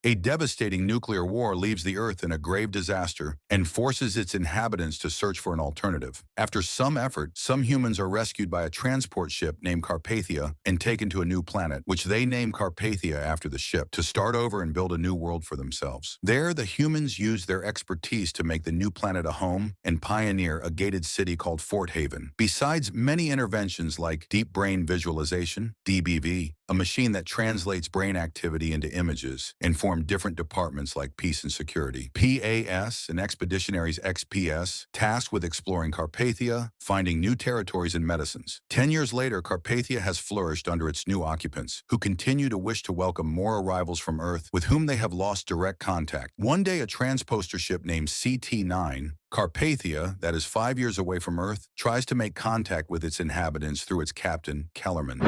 A devastating nuclear war leaves the Earth in a grave disaster and forces its inhabitants to search for an alternative. After some effort, some humans are rescued by a transport ship named Carpathia and taken to a new planet, which they name Carpathia after the ship, to start over and build a new world for themselves. There, the humans use their expertise to make the new planet a home and pioneer a gated city called Fort Haven. Besides many interventions like deep brain visualization, DBV, a machine that translates brain activity into images, and form different departments like peace and security. PAS and Expeditionaries XPS, tasked with exploring Carpathia, finding new territories and medicines. 10 years later, Carpathia has flourished under its new occupants, who continue to wish to welcome more arrivals from Earth with whom they have lost direct contact. One day, a transposter ship named CT-9, Carpathia, that is 5 years away from Earth, tries to make contact with its inhabitants through its captain, Kellerman.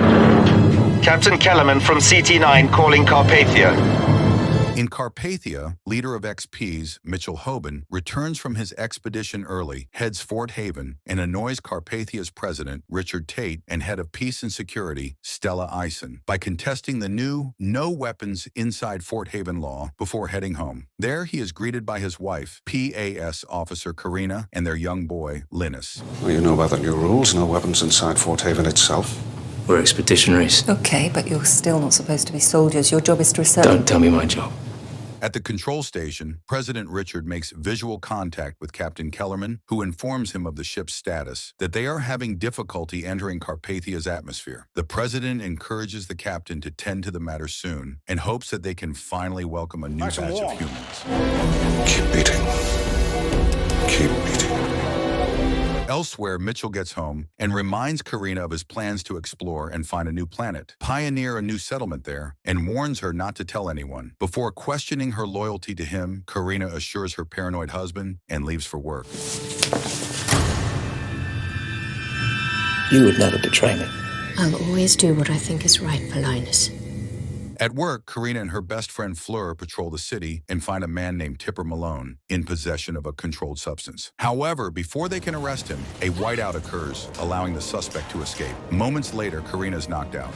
Captain Kellerman from CT-9 calling Carpathia. In Carpathia, leader of XPs, Mitchell Hoban, returns from his expedition early, heads Fort Haven, and annoys Carpathia's president, Richard Tate, and head of peace and security, Stella Eisen, by contesting the new no weapons inside Fort Haven law before heading home. There, he is greeted by his wife, PAS officer Karina, and their young boy, Linus. Well, you know about the new rules, no weapons inside Fort Haven itself. We're expeditionaries. Okay, but you're still not supposed to be soldiers. Your job is to research. Don't tell me my job. At the control station, President Richard makes visual contact with Captain Kellerman, who informs him of the ship's status, that they are having difficulty entering Carpathia's atmosphere. The president encourages the captain to tend to the matter soon and hopes that they can finally welcome a new batch of humans. Keep beating. Keep beating. Elsewhere, Mitchell gets home and reminds Karina of his plans to explore and find a new planet, pioneer a new settlement there, and warns her not to tell anyone. Before questioning her loyalty to him, Karina assures her paranoid husband and leaves for work. You would never betray me. I'll always do what I think is right for Linus. At work, Karina and her best friend Fleur patrol the city and find a man named Tipper Malone in possession of a controlled substance. However, before they can arrest him, a whiteout occurs, allowing the suspect to escape. Moments later, Karina is knocked out.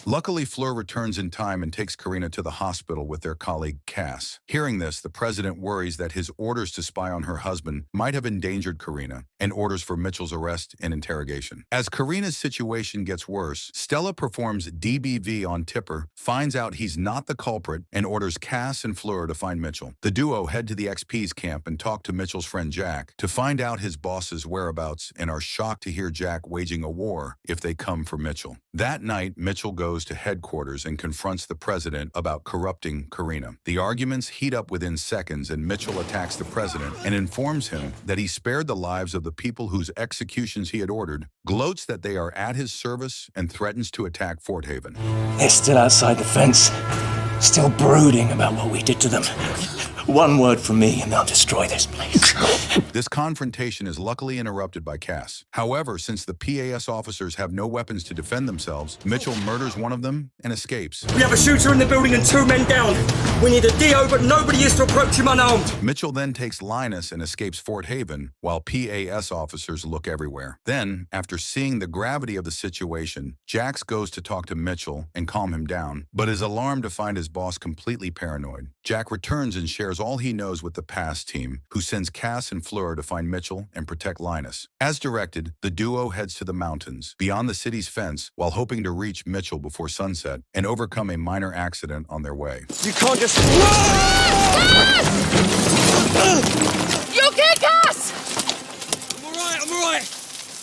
Luckily, Fleur returns in time and takes Karina to the hospital with their colleague, Cass. Hearing this, the president worries that his orders to spy on her husband might have endangered Karina and orders for Mitchell's arrest and interrogation. As Karina's situation gets worse, Stella performs DBV on Tipper, finds out he's not the culprit, and orders Cass and Fleur to find Mitchell. The duo head to the XP's camp and talk to Mitchell's friend Jack to find out his boss's whereabouts and are shocked to hear Jack waging a war if they come for Mitchell. That night, Mitchell goes to headquarters and confronts the president about corrupting Karina. The arguments heat up within seconds, and Mitchell attacks the president and informs him that he spared the lives of the people whose executions he had ordered, gloats that they are at his service, and threatens to attack Fort Haven. They're still outside the fence, still brooding about what we did to them. One word from me and they'll destroy this place. This confrontation is luckily interrupted by Cass. However, since the PAS officers have no weapons to defend themselves, Mitchell murders one of them and escapes. We have a shooter in the building and 2 men down. We need a DO, but nobody is to approach him unarmed. Mitchell then takes Linus and escapes Fort Haven, while PAS officers look everywhere. Then, after seeing the gravity of the situation, Jax goes to talk to Mitchell and calm him down, but is alarmed to find his boss completely paranoid. Jack returns and shares all he knows with the PAS team, who sends Cass and Fleur to find Mitchell and protect Linus. As directed, the duo heads to the mountains, beyond the city's fence, while hoping to reach Mitchell before sunset and overcome a minor accident on their way. You can't just... You okay, Cass? I'm all right.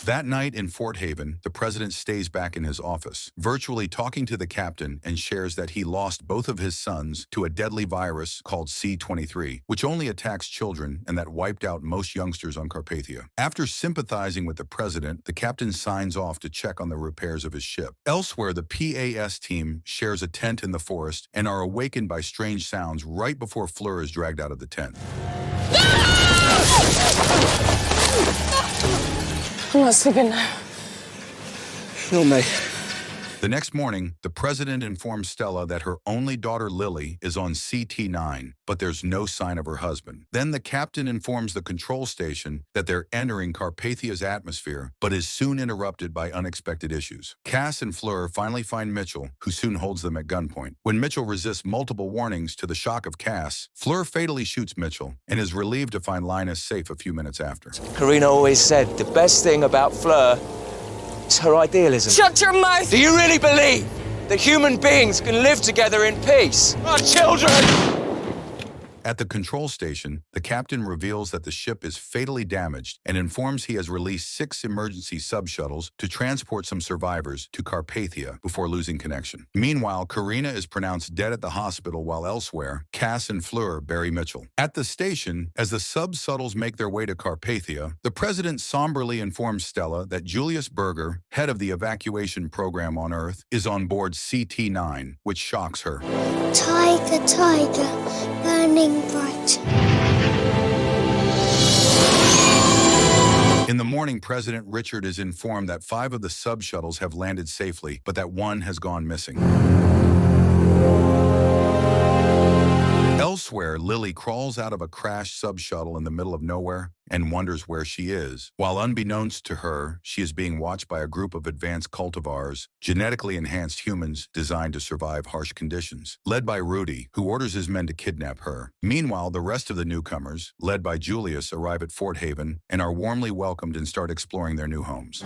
That night in Fort Haven, the president stays back in his office, virtually talking to the captain, and shares that he lost both of his sons to a deadly virus called C-23, which only attacks children and that wiped out most youngsters on Carpathia. After sympathizing with the president, the captain signs off to check on the repairs of his ship. Elsewhere, the PAS team shares a tent in the forest and are awakened by strange sounds right before Fleur is dragged out of the tent. I'm not sleeping now. Not me. The next morning, the president informs Stella that her only daughter Lily is on CT9, but there's no sign of her husband. Then the captain informs the control station that they're entering Carpathia's atmosphere, but is soon interrupted by unexpected issues. Cass and Fleur finally find Mitchell, who soon holds them at gunpoint. When Mitchell resists multiple warnings to the shock of Cass, Fleur fatally shoots Mitchell and is relieved to find Linus safe a few minutes after. Karina always said the best thing about Fleur is her idealism. Shut your mouth! Do you really believe that human beings can live together in peace? Our children! At the control station, the captain reveals that the ship is fatally damaged and informs he has released 6 emergency sub-shuttles to transport some survivors to Carpathia before losing connection. Meanwhile, Karina is pronounced dead at the hospital while elsewhere, Cass and Fleur bury Mitchell. At the station, as the sub-shuttles make their way to Carpathia, the president somberly informs Stella that Julius Berger, head of the evacuation program on Earth, is on board CT9, which shocks her. Tiger, tiger, burning bright. In the morning, President Richard is informed that 5 of the sub-shuttles have landed safely, but that 1 has gone missing. Elsewhere, Lily crawls out of a crashed sub-shuttle in the middle of nowhere and wonders where she is. While unbeknownst to her, she is being watched by a group of advanced cultivars, genetically enhanced humans designed to survive harsh conditions, led by Rudy, who orders his men to kidnap her. Meanwhile, the rest of the newcomers, led by Julius, arrive at Fort Haven and are warmly welcomed and start exploring their new homes.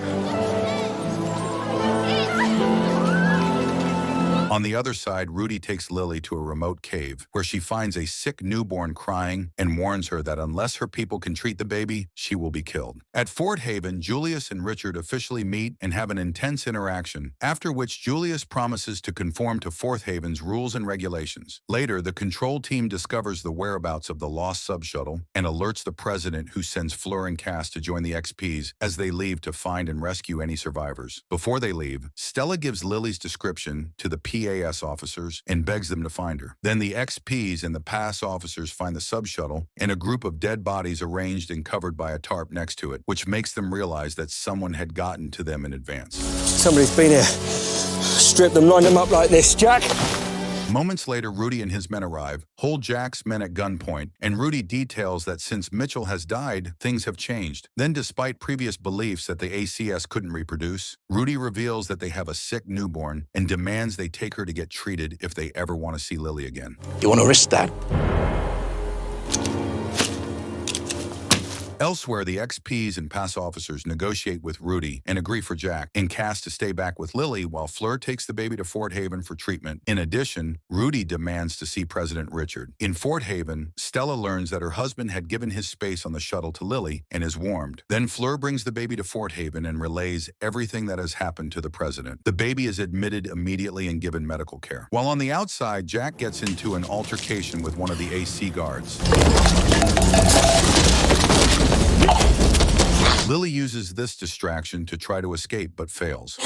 On the other side, Rudy takes Lily to a remote cave where she finds a sick newborn crying and warns her that unless her people can treat the baby, she will be killed. At Fort Haven, Julius and Richard officially meet and have an intense interaction, after which Julius promises to conform to Fort Haven's rules and regulations. Later, the control team discovers the whereabouts of the lost sub-shuttle and alerts the president, who sends Fleur and Cass to join the XPs as they leave to find and rescue any survivors. Before they leave, Stella gives Lily's description to the PAS officers and begs them to find her. Then the XPs and the PAS officers find the sub-shuttle and a group of dead bodies arranged and covered by a tarp next to it, which makes them realize that someone had gotten to them in advance. Somebody's been here. Stripped them, lined them up like this, Jack. Moments later, Rudy and his men arrive, hold Jack's men at gunpoint, and Rudy details that since Mitchell has died, things have changed. Then, despite previous beliefs that the ACS couldn't reproduce, Rudy reveals that they have a sick newborn and demands they take her to get treated if they ever want to see Lily again. You want to risk that? Elsewhere, the XPs and PAS officers negotiate with Rudy and agree for Jack and Cass to stay back with Lily while Fleur takes the baby to Fort Haven for treatment. In addition, Rudy demands to see President Richard. In Fort Haven, Stella learns that her husband had given his space on the shuttle to Lily and is warmed. Then Fleur brings the baby to Fort Haven and relays everything that has happened to the president. The baby is admitted immediately and given medical care. While on the outside, Jack gets into an altercation with one of the AC guards. Lily uses this distraction to try to escape, but fails.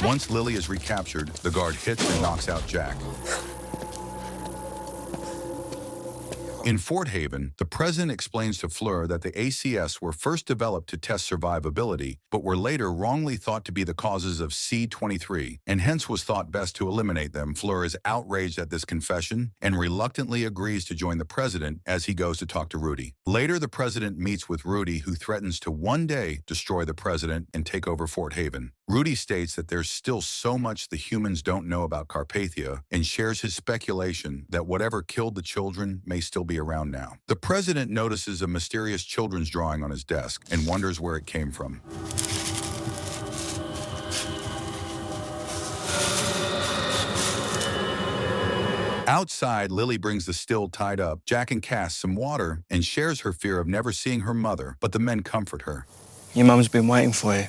Once Lily is recaptured, the guard hits and knocks out Jack. In Fort Haven, the president explains to Fleur that the ACS were first developed to test survivability, but were later wrongly thought to be the causes of C-23, and hence was thought best to eliminate them. Fleur is outraged at this confession and reluctantly agrees to join the president as he goes to talk to Rudy. Later, the president meets with Rudy, who threatens to one day destroy the president and take over Fort Haven. Rudy states that there's still so much the humans don't know about Carpathia and shares his speculation that whatever killed the children may still be around now. The president notices a mysterious children's drawing on his desk and wonders where it came from. Outside, Lily brings the still tied up Jack and Cass some water and shares her fear of never seeing her mother, but the men comfort her. Your mum's been waiting for you.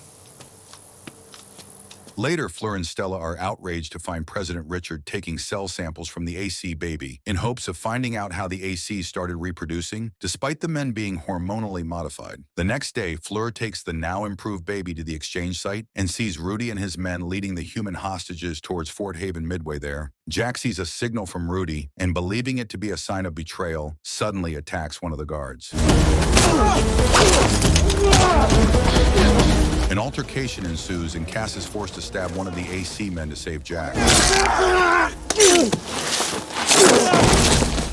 Later, Fleur and Stella are outraged to find President Richard taking cell samples from the AC baby in hopes of finding out how the AC started reproducing, despite the men being hormonally modified. The next day, Fleur takes the now improved baby to the exchange site and sees Rudy and his men leading the human hostages towards Fort Haven midway there. Jack sees a signal from Rudy and, believing it to be a sign of betrayal, suddenly attacks one of the guards. An altercation ensues and Cass is forced to stab one of the AC men to save Jack.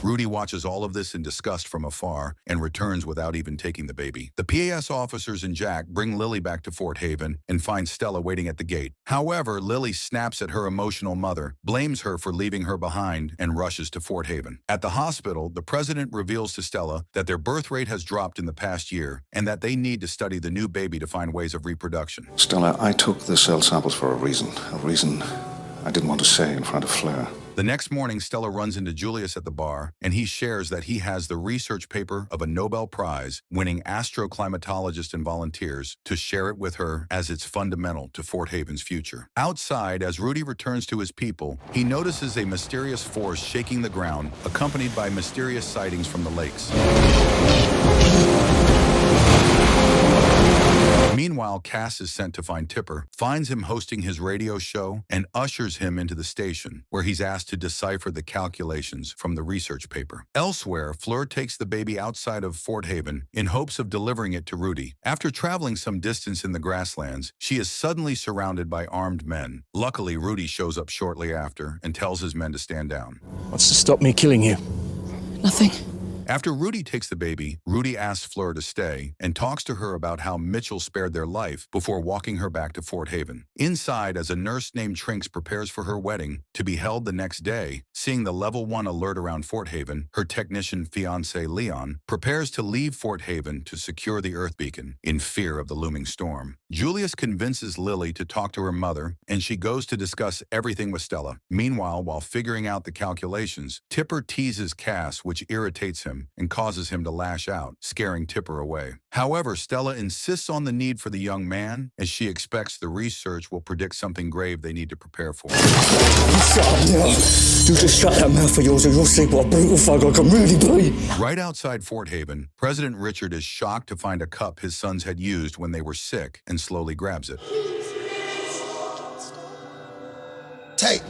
Rudy watches all of this in disgust from afar and returns without even taking the baby. The PAS officers and Jack bring Lily back to Fort Haven and find Stella waiting at the gate. However, Lily snaps at her emotional mother, blames her for leaving her behind, and rushes to Fort Haven. At the hospital, the president reveals to Stella that their birth rate has dropped in the past year and that they need to study the new baby to find ways of reproduction. Stella, I took the cell samples for a reason I didn't want to say in front of Fleur. The next morning, Stella runs into Julius at the bar, and he shares that he has the research paper of a Nobel Prize-winning astroclimatologist and volunteers to share it with her as it's fundamental to Fort Haven's future. Outside, as Rudy returns to his people, he notices a mysterious force shaking the ground, accompanied by mysterious sightings from the lakes. Meanwhile, Cass is sent to find Tipper, finds him hosting his radio show, and ushers him into the station, where he's asked to decipher the calculations from the research paper. Elsewhere, Fleur takes the baby outside of Fort Haven in hopes of delivering it to Rudy. After traveling some distance in the grasslands, she is suddenly surrounded by armed men. Luckily, Rudy shows up shortly after and tells his men to stand down. What's to stop me killing you? Nothing. After Rudy takes the baby, Rudy asks Fleur to stay and talks to her about how Mitchell spared their life before walking her back to Fort Haven. Inside, as a nurse named Trinks prepares for her wedding to be held the next day, seeing the level 1 alert around Fort Haven, her technician fiancé Leon prepares to leave Fort Haven to secure the Earth Beacon in fear of the looming storm. Julius convinces Lily to talk to her mother, and she goes to discuss everything with Stella. Meanwhile, while figuring out the calculations, Tipper teases Cass, which irritates him and causes him to lash out, scaring Tipper away. However, Stella insists on the need for the young man, as she expects the research will predict something grave they need to prepare for. Shut up now. You just shut that mouth of yours and you'll see what a brutal thug I can really be. Right outside Fort Haven, President Richard is shocked to find a cup his sons had used when they were sick and slowly grabs it. Take!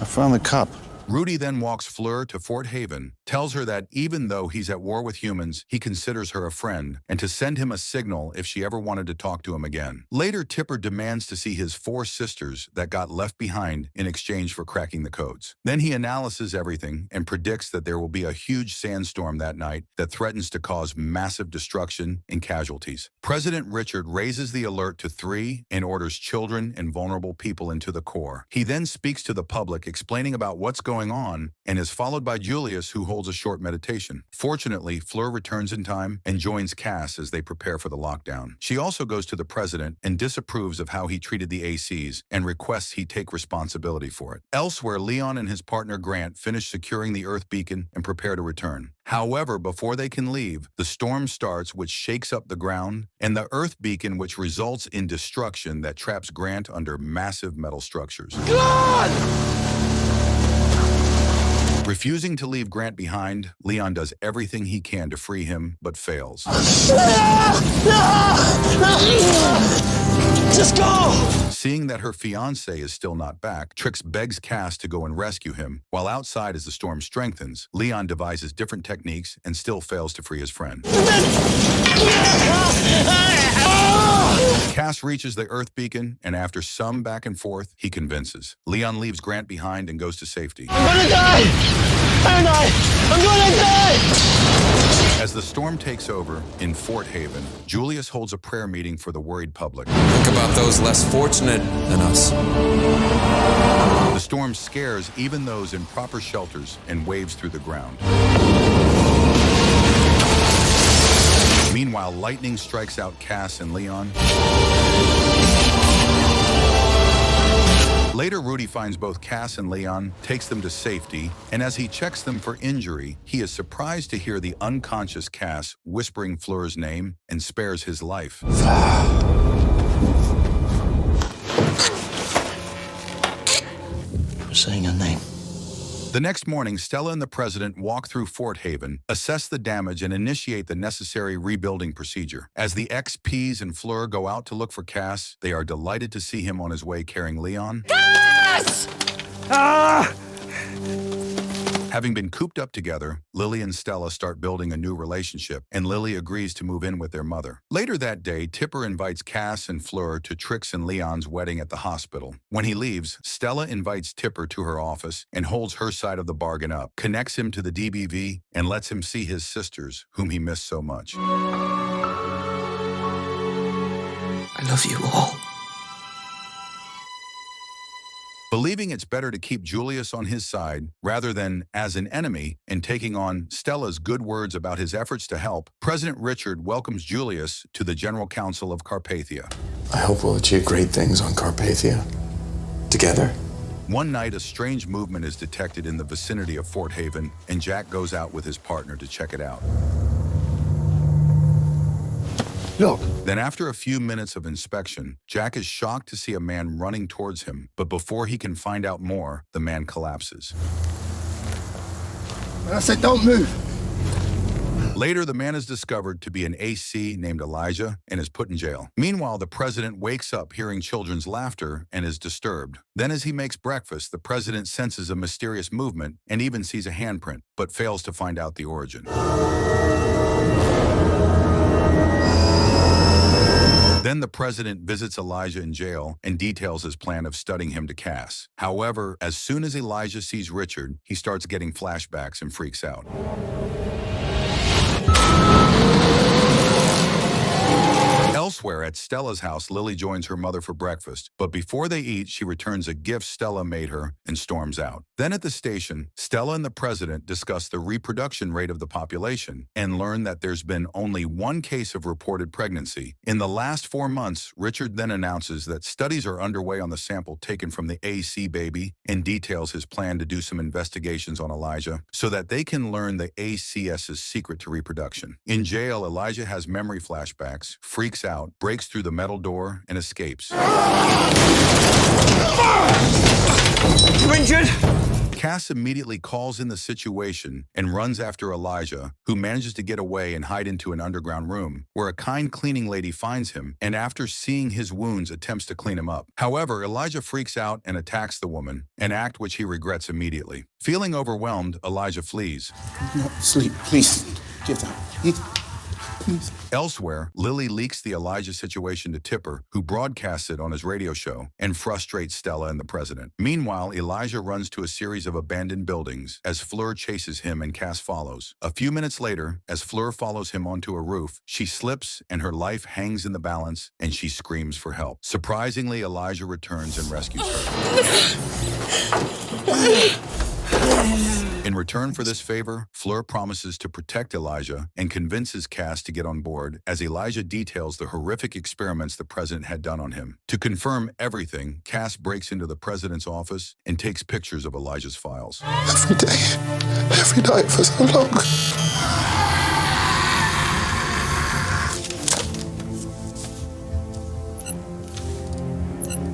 I found the cup. Rudy then walks Fleur to Fort Haven, tells her that even though he's at war with humans, he considers her a friend, and to send him a signal if she ever wanted to talk to him again. Later, Tipper demands to see his 4 sisters that got left behind in exchange for cracking the codes. Then he analyzes everything and predicts that there will be a huge sandstorm that night that threatens to cause massive destruction and casualties. President Richard raises the alert to 3 and orders children and vulnerable people into the core. He then speaks to the public, explaining about what's going on, and is followed by Julius, who holds a short meditation. Fortunately, Fleur returns in time and joins Cass as they prepare for the lockdown. She also goes to the president and disapproves of how he treated the ACs and requests he take responsibility for it. Elsewhere, Leon and his partner Grant finish securing the Earth Beacon and prepare to return. However, before they can leave, the storm starts, which shakes up the ground, and the Earth Beacon, which results in destruction that traps Grant under massive metal structures. Refusing to leave Grant behind, Leon does everything he can to free him, but fails. Just go! Seeing that her fiancé is still not back, Trix begs Cass to go and rescue him, while outside as the storm strengthens, Leon devises different techniques and still fails to free his friend. Cass reaches the Earth Beacon, and after some back and forth, he convinces. Leon leaves Grant behind and goes to safety. I'm gonna die! I'm gonna die! As the storm takes over in Fort Haven, Julius holds a prayer meeting for the worried public. Think about those less fortunate than us. The storm scares even those in proper shelters and waves through the ground. Meanwhile, lightning strikes out Cass and Leon. Later, Rudy finds both Cass and Leon, takes them to safety, and as he checks them for injury, he is surprised to hear the unconscious Cass whispering Fleur's name and spares his life. I'm saying her name. The next morning, Stella and the president walk through Fort Haven, assess the damage, and initiate the necessary rebuilding procedure. As the XPs and Fleur go out to look for Cass, they are delighted to see him on his way carrying Leon. Cass! Having Having been cooped up together, Lily and Stella start building a new relationship, and Lily agrees to move in with their mother. Later that day, Tipper invites Cass and Fleur to Trix and Leon's wedding at the hospital. When he leaves, Stella invites Tipper to her office and holds her side of the bargain up, connects him to the DBV, and lets him see his sisters, whom he missed so much. I love you all. Believing it's better to keep Julius on his side rather than as an enemy and taking on Stella's good words about his efforts to help, President Richard welcomes Julius to the General Council of Carpathia. I hope we'll achieve great things on Carpathia. Together. One night, a strange movement is detected in the vicinity of Fort Haven, and Jack goes out with his partner to check it out. Look. Then after a few minutes of inspection, Jack is shocked to see a man running towards him, but before he can find out more, the man collapses. I said don't move. Later, the man is discovered to be an AC named Elijah and is put in jail. Meanwhile, the president wakes up hearing children's laughter and is disturbed. Then as he makes breakfast, the president senses a mysterious movement and even sees a handprint, but fails to find out the origin. Then the president visits Elijah in jail and details his plan of studying him to Cass. However, as soon as Elijah sees Richard, he starts getting flashbacks and freaks out. Elsewhere at Stella's house, Lily joins her mother for breakfast, but before they eat, she returns a gift Stella made her and storms out. Then at the station, Stella and the president discuss the reproduction rate of the population and learn that there's been only one case of reported pregnancy. In the last 4 months, Richard then announces that studies are underway on the sample taken from the AC baby and details his plan to do some investigations on Elijah so that they can learn the ACS's secret to reproduction. In jail, Elijah has memory flashbacks, freaks out, breaks through the metal door, and escapes. You injured? Cass immediately calls in the situation and runs after Elijah, who manages to get away and hide into an underground room, where a kind cleaning lady finds him and after seeing his wounds attempts to clean him up. However, Elijah freaks out and attacks the woman, an act which he regrets immediately. Feeling overwhelmed, Elijah flees. No, sleep, please. Get down. Please. Elsewhere, Lily leaks the Elijah situation to Tipper, who broadcasts it on his radio show and frustrates Stella and the president. Meanwhile, Elijah runs to a series of abandoned buildings as Fleur chases him and Cass follows. A few minutes later, as Fleur follows him onto a roof, she slips and her life hangs in the balance and she screams for help. Surprisingly, Elijah returns and rescues her. In return for this favor, Fleur promises to protect Elijah and convinces Cass to get on board as Elijah details the horrific experiments the president had done on him. To confirm everything, Cass breaks into the president's office and takes pictures of Elijah's files. Every night for so long.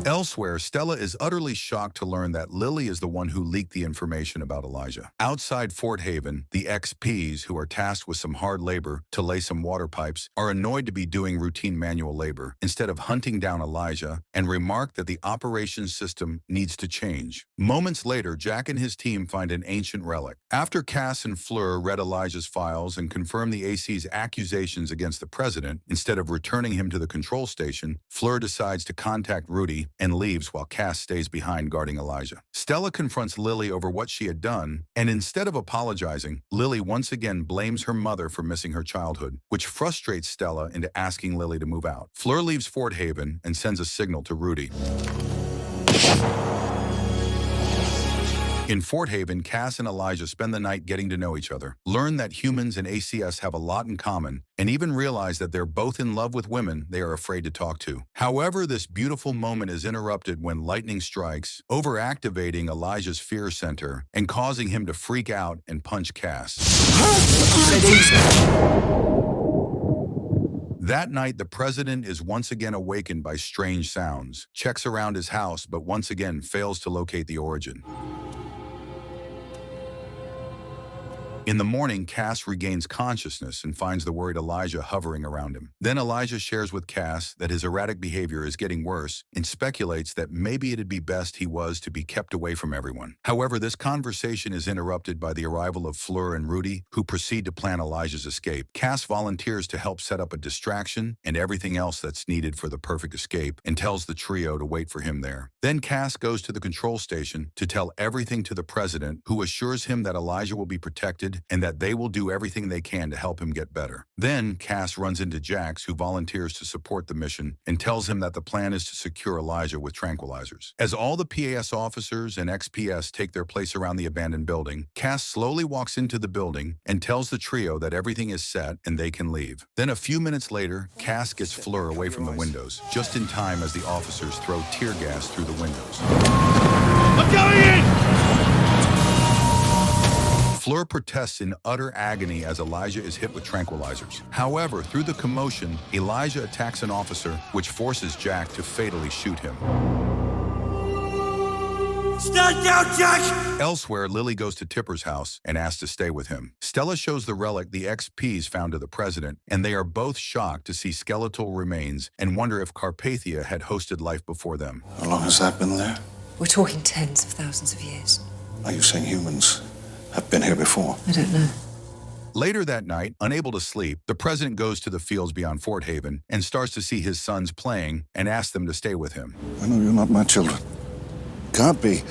Elsewhere, Stella is utterly shocked to learn that Lily is the one who leaked the information about Elijah. Outside Fort Haven, the XPs, who are tasked with some hard labor to lay some water pipes, are annoyed to be doing routine manual labor instead of hunting down Elijah and remark that the operations system needs to change. Moments later, Jack and his team find an ancient relic. After Cass and Fleur read Elijah's files and confirm the AC's accusations against the president, instead of returning him to the control station, Fleur decides to contact Rudy and leaves while Cass stays behind guarding Elijah. Stella confronts Lily over what she had done, and instead of apologizing, Lily once again blames her mother for missing her childhood, which frustrates Stella into asking Lily to move out. Fleur leaves Fort Haven and sends a signal to Rudy. In Fort Haven, Cass and Elijah spend the night getting to know each other, learn that humans and ACS have a lot in common, and even realize that they're both in love with women they are afraid to talk to. However, this beautiful moment is interrupted when lightning strikes, overactivating Elijah's fear center and causing him to freak out and punch Cass. That night, the president is once again awakened by strange sounds, checks around his house, but once again fails to locate the origin. In the morning, Cass regains consciousness and finds the worried Elijah hovering around him. Then Elijah shares with Cass that his erratic behavior is getting worse and speculates that maybe it'd be best he was to be kept away from everyone. However, this conversation is interrupted by the arrival of Fleur and Rudy, who proceed to plan Elijah's escape. Cass volunteers to help set up a distraction and everything else that's needed for the perfect escape and tells the trio to wait for him there. Then Cass goes to the control station to tell everything to the president, who assures him that Elijah will be protected and that they will do everything they can to help him get better. Then Cass runs into Jax, who volunteers to support the mission and tells him that the plan is to secure Elijah with tranquilizers. As all the PAS officers and XPS take their place around the abandoned building, Cass slowly walks into the building and tells the trio that everything is set and they can leave. Then a few minutes later, Cass gets Fleur away from the windows, just in time as the officers throw tear gas through the windows. I'm going in! Fleur protests in utter agony as Elijah is hit with tranquilizers. However, through the commotion, Elijah attacks an officer, which forces Jack to fatally shoot him. Stand down, Jack! Elsewhere, Lily goes to Tipper's house and asks to stay with him. Stella shows the relic the XPs found to the president, and they are both shocked to see skeletal remains and wonder if Carpathia had hosted life before them. How long has that been there? We're talking tens of thousands of years. Are you saying humans have been here before? I don't know. Later that night, unable to sleep, the president goes to the fields beyond Fort Haven and starts to see his sons playing and asks them to stay with him. I know you're not my children. Can't be.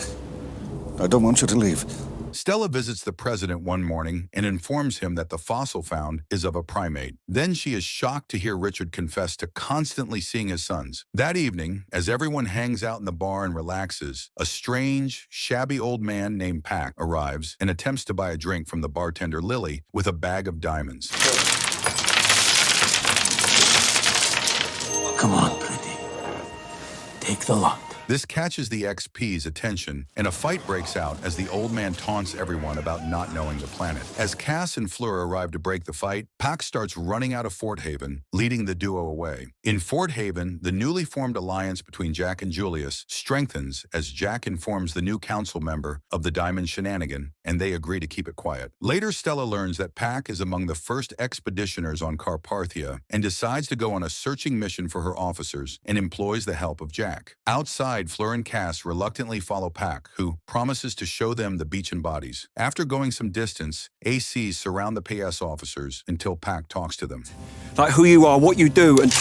I don't want you to leave. Stella visits the president one morning and informs him that the fossil found is of a primate. Then she is shocked to hear Richard confess to constantly seeing his sons. That evening, as everyone hangs out in the bar and relaxes, a strange, shabby old man named Pack arrives and attempts to buy a drink from the bartender Lily with a bag of diamonds. Come on, pretty. Take the lot. This catches the XP's attention, and a fight breaks out as the old man taunts everyone about not knowing the planet. As Cass and Fleur arrive to break the fight, Pac starts running out of Fort Haven, leading the duo away. In Fort Haven, the newly formed alliance between Jack and Julius strengthens as Jack informs the new council member of the Diamond Shenanigan, and they agree to keep it quiet. Later, Stella learns that Pac is among the first expeditioners on Carpathia and decides to go on a searching mission for her officers and employs the help of Jack. Outside, Fleur and Cass reluctantly follow Pac, who promises to show them the beach and bodies. After going some distance, ACs surround the PS officers until Pac talks to them. Like who you are, what you do, and...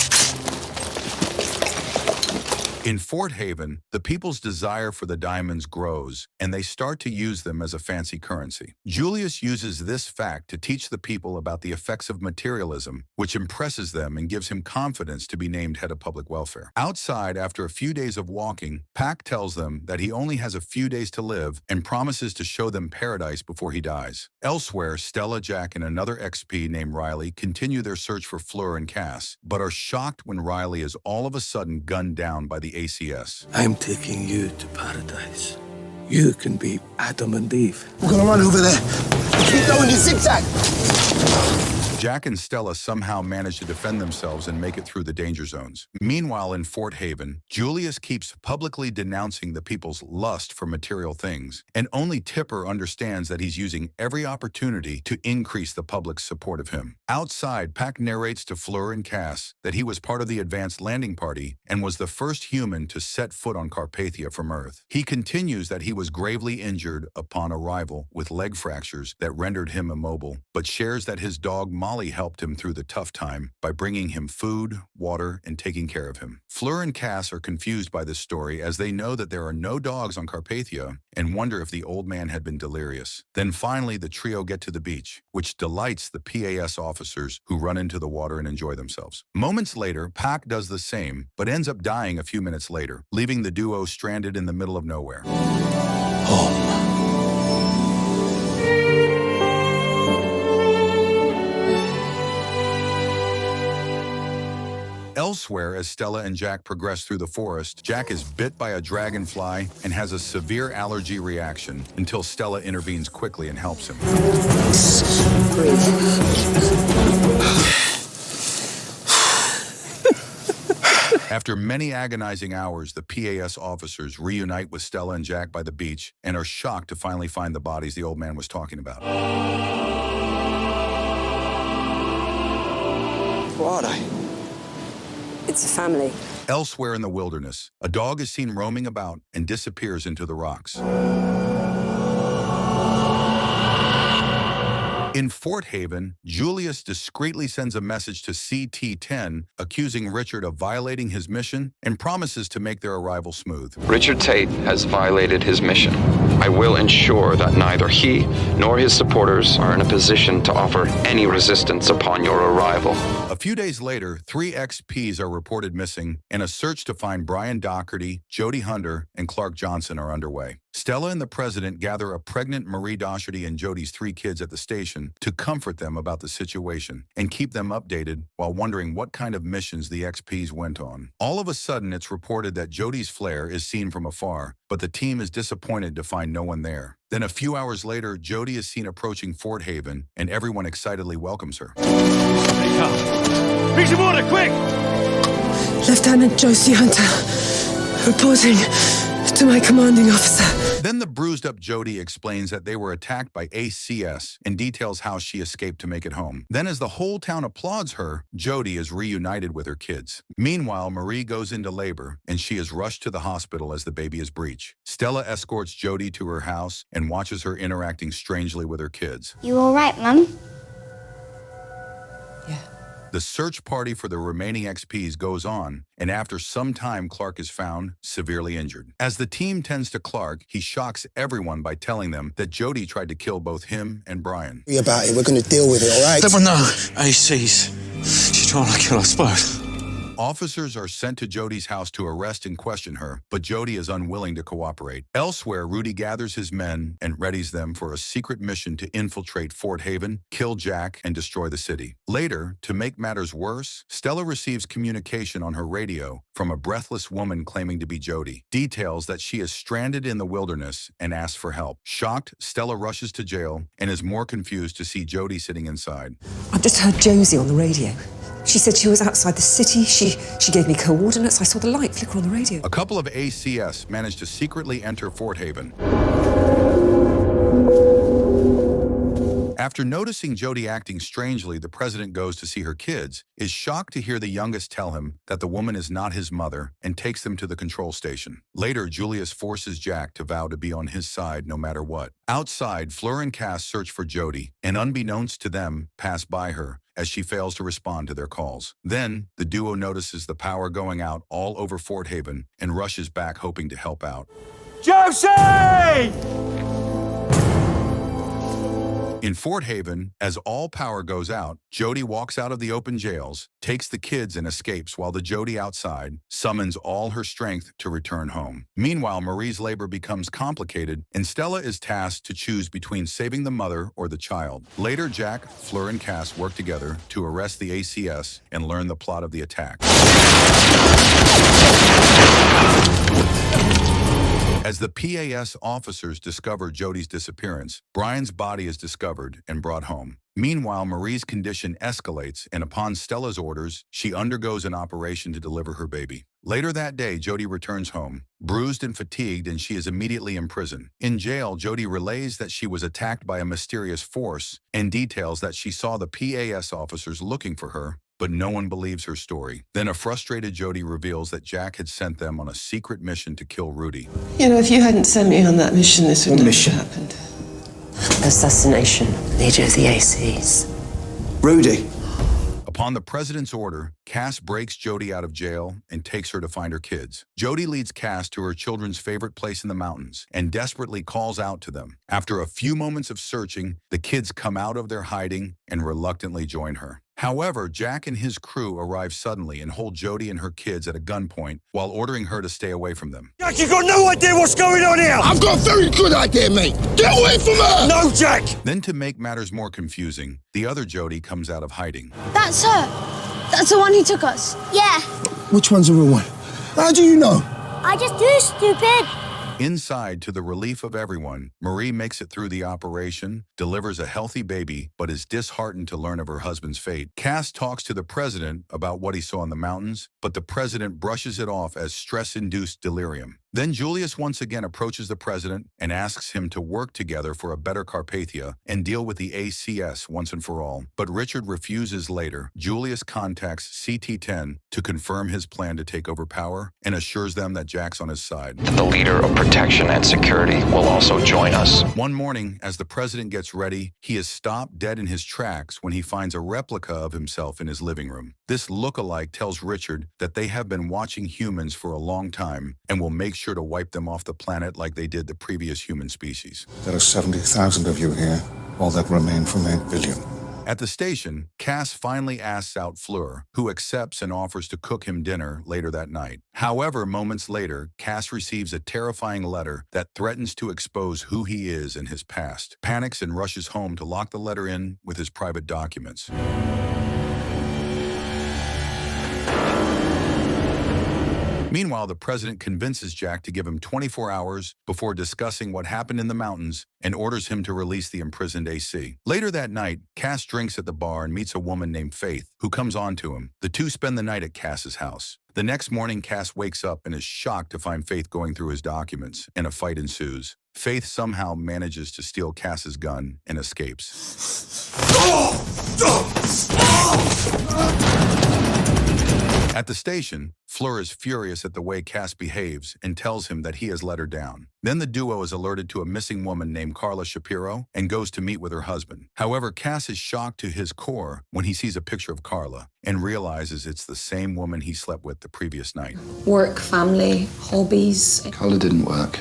In Fort Haven, the people's desire for the diamonds grows, and they start to use them as a fancy currency. Julius uses this fact to teach the people about the effects of materialism, which impresses them and gives him confidence to be named head of public welfare. Outside, after a few days of walking, Pac tells them that he only has a few days to live and promises to show them paradise before he dies. Elsewhere, Stella, Jack, and another XP named Riley continue their search for Fleur and Cass, but are shocked when Riley is all of a sudden gunned down by the ACS. I'm taking you to paradise. You can be Adam and Eve. We're gonna run over there. Keep going in zigzag. Jack and Stella somehow manage to defend themselves and make it through the danger zones. Meanwhile, in Fort Haven, Julius keeps publicly denouncing the people's lust for material things, and only Tipper understands that he's using every opportunity to increase the public's support of him. Outside, Pac narrates to Fleur and Cass that he was part of the advanced landing party and was the first human to set foot on Carpathia from Earth. He continues that he was gravely injured upon arrival with leg fractures that rendered him immobile, but shares that his dog Molly helped him through the tough time by bringing him food, water, and taking care of him. Fleur and Cass are confused by this story as they know that there are no dogs on Carpathia and wonder if the old man had been delirious. Then finally, the trio get to the beach, which delights the PAS officers who run into the water and enjoy themselves. Moments later, Pac does the same, but ends up dying a few minutes later, leaving the duo stranded in the middle of nowhere. Home. Elsewhere, as Stella and Jack progress through the forest, Jack is bit by a dragonfly and has a severe allergy reaction until Stella intervenes quickly and helps him. After many agonizing hours, the PAS officers reunite with Stella and Jack by the beach and are shocked to finally find the bodies the old man was talking about. What are they? It's a family. Elsewhere in the wilderness, a dog is seen roaming about and disappears into the rocks. In Fort Haven, Julius discreetly sends a message to CT-10 accusing Richard of violating his mission and promises to make their arrival smooth. Richard Tate has violated his mission. I will ensure that neither he nor his supporters are in a position to offer any resistance upon your arrival. A few days later, 3 XPs are reported missing, and a search to find Brian Doherty, Jody Hunter, and Clark Johnson are underway. Stella and the president gather a pregnant Marie Doherty and Jody's 3 kids at the station to comfort them about the situation and keep them updated while wondering what kind of missions the XPs went on. All of a sudden, it's reported that Jody's flare is seen from afar, but the team is disappointed to find no one there. Then a few hours later, Jody is seen approaching Fort Haven, and everyone excitedly welcomes her. They come. Bring some water, quick! Lieutenant Josie Hunter, reporting to my commanding officer. Then the bruised-up Jody explains that they were attacked by ACS and details how she escaped to make it home. Then as the whole town applauds her, Jody is reunited with her kids. Meanwhile, Marie goes into labor, and she is rushed to the hospital as the baby is breech. Stella escorts Jody to her house and watches her interacting strangely with her kids. You all right, Mum? The search party for the remaining XPs goes on, and after some time, Clark is found severely injured. As the team tends to Clark, he shocks everyone by telling them that Jody tried to kill both him and Brian. About it, we're going to deal with it, all right? Never know. AC's. She's trying to kill us both. Officers are sent to Jody's house to arrest and question her, but Jody is unwilling to cooperate. Elsewhere, Rudy gathers his men and readies them for a secret mission to infiltrate Fort Haven, kill Jack, and destroy the city. Later, to make matters worse, Stella receives communication on her radio from a breathless woman claiming to be Jody. Details that she is stranded in the wilderness and asks for help. Shocked, Stella rushes to jail and is more confused to see Jody sitting inside. I've just heard Josie on the radio. She said she was outside the city. She gave me coordinates. I saw the light flicker on the radio. A couple of ACS managed to secretly enter Fort Haven. After noticing Jody acting strangely, the president goes to see her kids, is shocked to hear the youngest tell him that the woman is not his mother, and takes them to the control station. Later, Julius forces Jack to vow to be on his side no matter what. Outside, Fleur and Cass search for Jody, and unbeknownst to them, pass by her as she fails to respond to their calls. Then, the duo notices the power going out all over Fort Haven and rushes back hoping to help out. Josie! In Fort Haven, as all power goes out, Jody walks out of the open jails, takes the kids and escapes while the Jody outside summons all her strength to return home. Meanwhile, Marie's labor becomes complicated, and Stella is tasked to choose between saving the mother or the child. Later, Jack, Fleur, and Cass work together to arrest the ACS and learn the plot of the attack. As the PAS officers discover Jody's disappearance, Brian's body is discovered and brought home. Meanwhile, Marie's condition escalates, and upon Stella's orders, she undergoes an operation to deliver her baby. Later that day, Jody returns home, bruised and fatigued, and she is immediately imprisoned. In jail, Jody relays that she was attacked by a mysterious force and details that she saw the PAS officers looking for her, but no one believes her story. Then a frustrated Jody reveals that Jack had sent them on a secret mission to kill Rudy. You know, if you hadn't sent me on that mission, this would never have happened. Assassination, leader of the ACs. Rudy. Upon the president's order, Cass breaks Jody out of jail and takes her to find her kids. Jody leads Cass to her children's favorite place in the mountains and desperately calls out to them. After a few moments of searching, the kids come out of their hiding and reluctantly join her. However, Jack and his crew arrive suddenly and hold Jody and her kids at a gunpoint while ordering her to stay away from them. Jack, you've got no idea what's going on here! I've got a very good idea, mate! Get away from her! No, Jack! Then, to make matters more confusing, the other Jody comes out of hiding. That's her. That's the one who took us. Yeah. Which one's the real one? How do you know? I just do, stupid. Inside, to the relief of everyone, Marie makes it through the operation, delivers a healthy baby, but is disheartened to learn of her husband's fate. Cass talks to the president about what he saw in the mountains, but the president brushes it off as stress-induced delirium. Then Julius once again approaches the president and asks him to work together for a better Carpathia and deal with the ACS once and for all. But Richard refuses later. Julius contacts CT-10 to confirm his plan to take over power and assures them that Jack's on his side. The leader of protection and security will also join us. One morning, as the president gets ready, he is stopped dead in his tracks when he finds a replica of himself in his living room. This look-alike tells Richard that they have been watching humans for a long time and will make sure to wipe them off the planet like they did the previous human species. There are 70,000 of you here, all that remain from 8 billion. At the station, Cass finally asks out Fleur, who accepts and offers to cook him dinner later that night. However, moments later, Cass receives a terrifying letter that threatens to expose who he is and his past, panics and rushes home to lock the letter in with his private documents. Meanwhile, the president convinces Jack to give him 24 hours before discussing what happened in the mountains and orders him to release the imprisoned AC. Later that night, Cass drinks at the bar and meets a woman named Faith, who comes on to him. The two spend the night at Cass's house. The next morning, Cass wakes up and is shocked to find Faith going through his documents, and a fight ensues. Faith somehow manages to steal Cass's gun and escapes. At the station, Fleur is furious at the way Cass behaves and tells him that he has let her down. Then the duo is alerted to a missing woman named Carla Shapiro and goes to meet with her husband. However, Cass is shocked to his core when he sees a picture of Carla and realizes it's the same woman he slept with the previous night. Work, family, hobbies. Carla didn't work,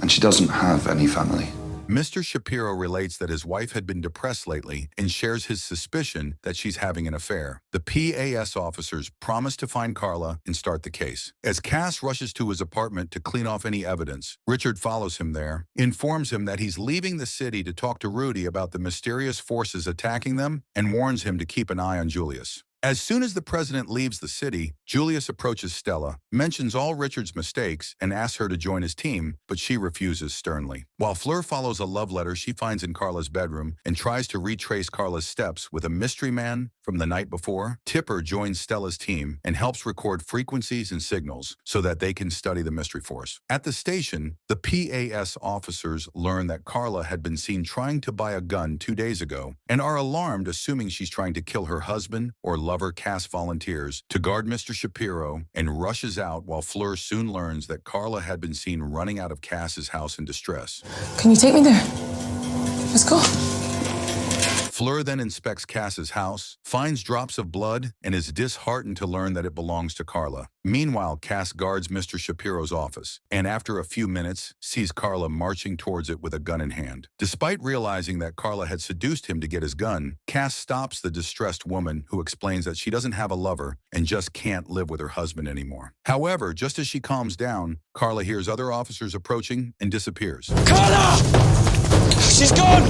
and she doesn't have any family. Mr. Shapiro relates that his wife had been depressed lately and shares his suspicion that she's having an affair. The PAS officers promise to find Carla and start the case. As Cass rushes to his apartment to clean off any evidence, Richard follows him there, informs him that he's leaving the city to talk to Rudy about the mysterious forces attacking them, and warns him to keep an eye on Julius. As soon as the president leaves the city, Julius approaches Stella, mentions all Richard's mistakes, and asks her to join his team, but she refuses sternly. While Fleur follows a love letter she finds in Carla's bedroom and tries to retrace Carla's steps with a mystery man from the night before, Tipper joins Stella's team and helps record frequencies and signals so that they can study the mystery force. At the station, the PAS officers learn that Carla had been seen trying to buy a gun 2 days ago and are alarmed, assuming she's trying to kill her husband or lover. Cass volunteers to guard Mr. Shapiro and rushes out while Fleur soon learns that Carla had been seen running out of Cass's house in distress. Can you take me there? Let's go. Fleur then inspects Cass's house, finds drops of blood, and is disheartened to learn that it belongs to Carla. Meanwhile, Cass guards Mr. Shapiro's office, and after a few minutes, sees Carla marching towards it with a gun in hand. Despite realizing that Carla had seduced him to get his gun, Cass stops the distressed woman, who explains that she doesn't have a lover and just can't live with her husband anymore. However, just as she calms down, Carla hears other officers approaching and disappears. Carla! She's gone!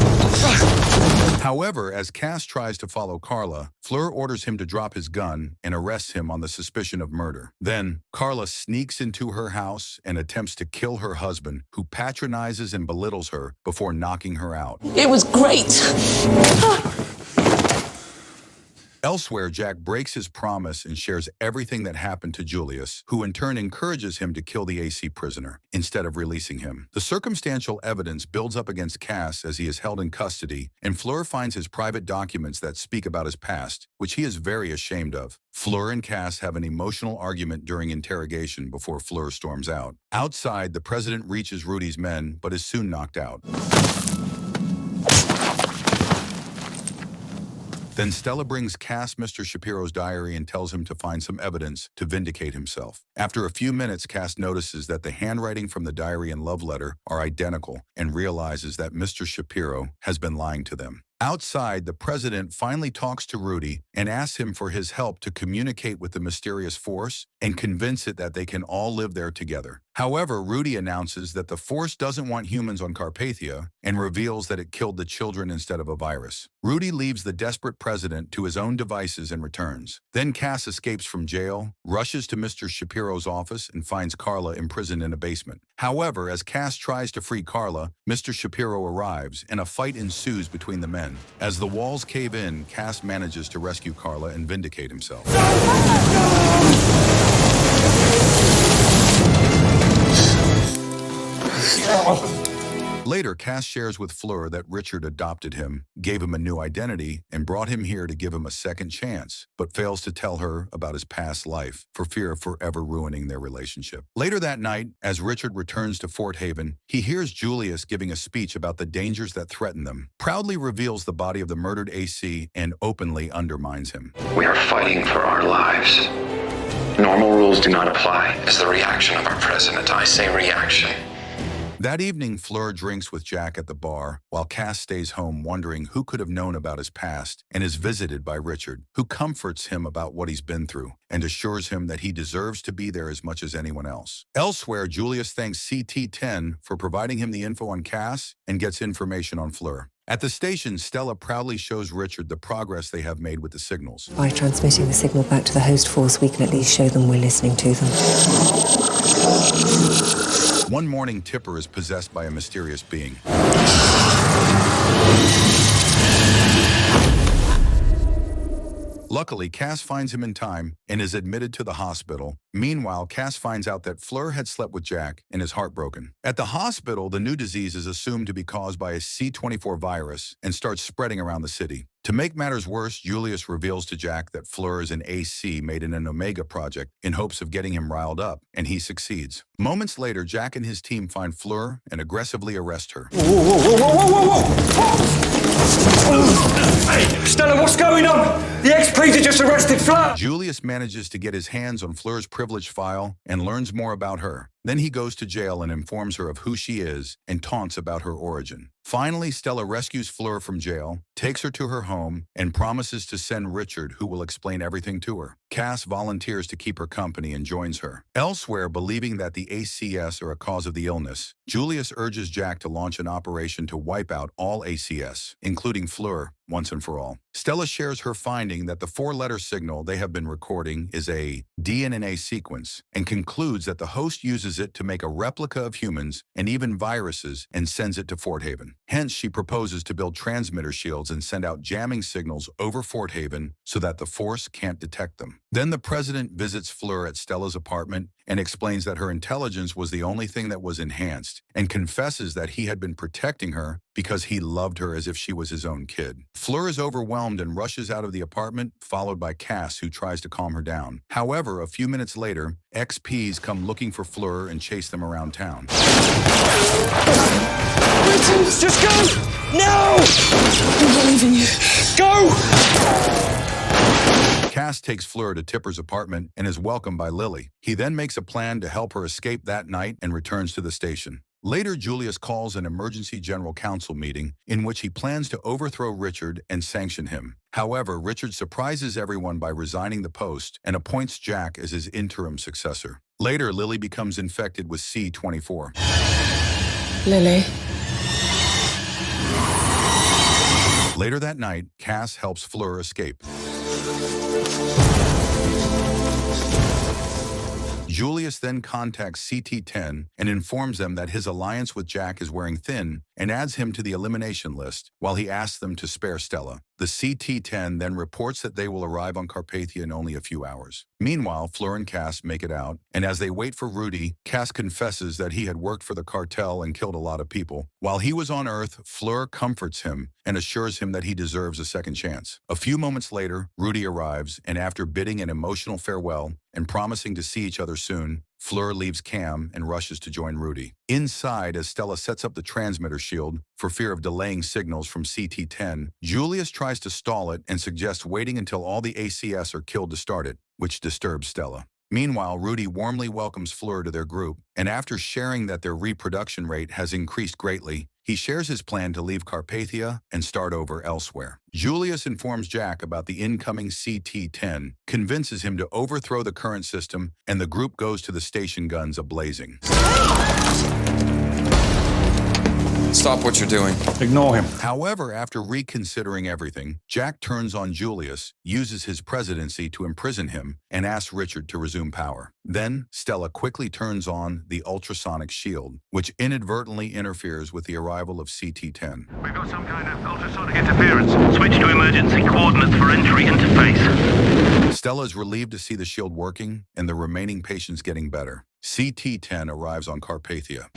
However, as Cass tries to follow Carla, Fleur orders him to drop his gun and arrests him on the suspicion of murder. Then, Carla sneaks into her house and attempts to kill her husband, who patronizes and belittles her before knocking her out. It was great. Elsewhere, Jack breaks his promise and shares everything that happened to Julius, who in turn encourages him to kill the AC prisoner instead of releasing him. The circumstantial evidence builds up against Cass as he is held in custody, and Fleur finds his private documents that speak about his past, which he is very ashamed of. Fleur and Cass have an emotional argument during interrogation before Fleur storms out. Outside, the president reaches Rudy's men, but is soon knocked out. Then Stella brings Cass Mr. Shapiro's diary and tells him to find some evidence to vindicate himself. After a few minutes, Cass notices that the handwriting from the diary and love letter are identical and realizes that Mr. Shapiro has been lying to them. Outside, the president finally talks to Rudy and asks him for his help to communicate with the mysterious force and convince it that they can all live there together. However, Rudy announces that the force doesn't want humans on Carpathia and reveals that it killed the children instead of a virus. Rudy leaves the desperate president to his own devices and returns. Then Cass escapes from jail, rushes to Mr. Shapiro's office, and finds Carla imprisoned in a basement. However, as Cass tries to free Carla, Mr. Shapiro arrives and a fight ensues between the men. As the walls cave in, Cass manages to rescue Carla and vindicate himself. Later, Cass shares with Fleur that Richard adopted him, gave him a new identity, and brought him here to give him a second chance, but fails to tell her about his past life for fear of forever ruining their relationship. Later that night, as Richard returns to Fort Haven, he hears Julius giving a speech about the dangers that threaten them, proudly reveals the body of the murdered AC, and openly undermines him. We are fighting for our lives. Normal rules do not apply. It's the reaction of our president. I say reaction. That evening, Fleur drinks with Jack at the bar, while Cass stays home wondering who could have known about his past, and is visited by Richard, who comforts him about what he's been through and assures him that he deserves to be there as much as anyone else. Elsewhere, Julius thanks CT-10 for providing him the info on Cass and gets information on Fleur. At the station, Stella proudly shows Richard the progress they have made with the signals. By transmitting the signal back to the host force, we can at least show them we're listening to them. One morning, Tipper is possessed by a mysterious being. Luckily, Cass finds him in time and is admitted to the hospital. Meanwhile, Cass finds out that Fleur had slept with Jack and is heartbroken. At the hospital, the new disease is assumed to be caused by a C24 virus and starts spreading around the city. To make matters worse, Julius reveals to Jack that Fleur is an AC made in an Omega project in hopes of getting him riled up, and he succeeds. Moments later, Jack and his team find Fleur and aggressively arrest her. Whoa, whoa, whoa, whoa, whoa, whoa, whoa! Hey, Stella, what's going on? The XPs have just arrested Fleur! Julius manages to get his hands on Fleur's privilege file and learns more about her. Then he goes to jail and informs her of who she is and taunts about her origin. Finally, Stella rescues Fleur from jail, takes her to her home, and promises to send Richard, who will explain everything to her. Cass volunteers to keep her company and joins her. Elsewhere, believing that the ACS are a cause of the illness, Julius urges Jack to launch an operation to wipe out all ACS, including Fleur, once and for all. Stella shares her finding that the four-letter signal they have been recording is a DNA sequence and concludes that the host uses it to make a replica of humans and even viruses and sends it to Fort Haven. Hence, she proposes to build transmitter shields and send out jamming signals over Fort Haven so that the force can't detect them. Then the president visits Fleur at Stella's apartment and explains that her intelligence was the only thing that was enhanced and confesses that he had been protecting her because he loved her as if she was his own kid. Fleur is overwhelmed and rushes out of the apartment, followed by Cass, who tries to calm her down. However, a few minutes later, XPs come looking for Fleur and chase them around town. Richard, just go! No! I believe in you. Go! Cass takes Fleur to Tipper's apartment and is welcomed by Lily. He then makes a plan to help her escape that night and returns to the station. Later, Julius calls an emergency general council meeting in which he plans to overthrow Richard and sanction him. However, Richard surprises everyone by resigning the post and appoints Jack as his interim successor. Later, Lily becomes infected with C24. Lily. Later that night, Cass helps Fleur escape. Julius then contacts CT-10 and informs them that his alliance with Jack is wearing thin and adds him to the elimination list while he asks them to spare Stella. The CT-10 then reports that they will arrive on Carpathia in only a few hours. Meanwhile, Fleur and Cass make it out, and as they wait for Rudy, Cass confesses that he had worked for the cartel and killed a lot of people. While he was on Earth, Fleur comforts him and assures him that he deserves a second chance. A few moments later, Rudy arrives, and after bidding an emotional farewell and promising to see each other soon, Fleur leaves Cam and rushes to join Rudy. Inside, as Stella sets up the transmitter shield for fear of delaying signals from CT-10, Julius tries to stall it and suggests waiting until all the ACS are killed to start it, which disturbs Stella. Meanwhile, Rudy warmly welcomes Fleur to their group, and after sharing that their reproduction rate has increased greatly, He shares his plan to leave Carpathia and start over elsewhere. Julius informs Jack about the incoming CT-10, convinces him to overthrow the current system, and the group goes to the station guns a-blazing. Stop what you're doing. Ignore him. However, after reconsidering everything, Jack turns on Julius, uses his presidency to imprison him, and asks Richard to resume power. Then, Stella quickly turns on the ultrasonic shield, which inadvertently interferes with the arrival of CT-10. We've got some kind of ultrasonic interference. Switch to emergency coordinates for entry interface. Stella is relieved to see the shield working and the remaining patients getting better. CT-10 arrives on Carpathia.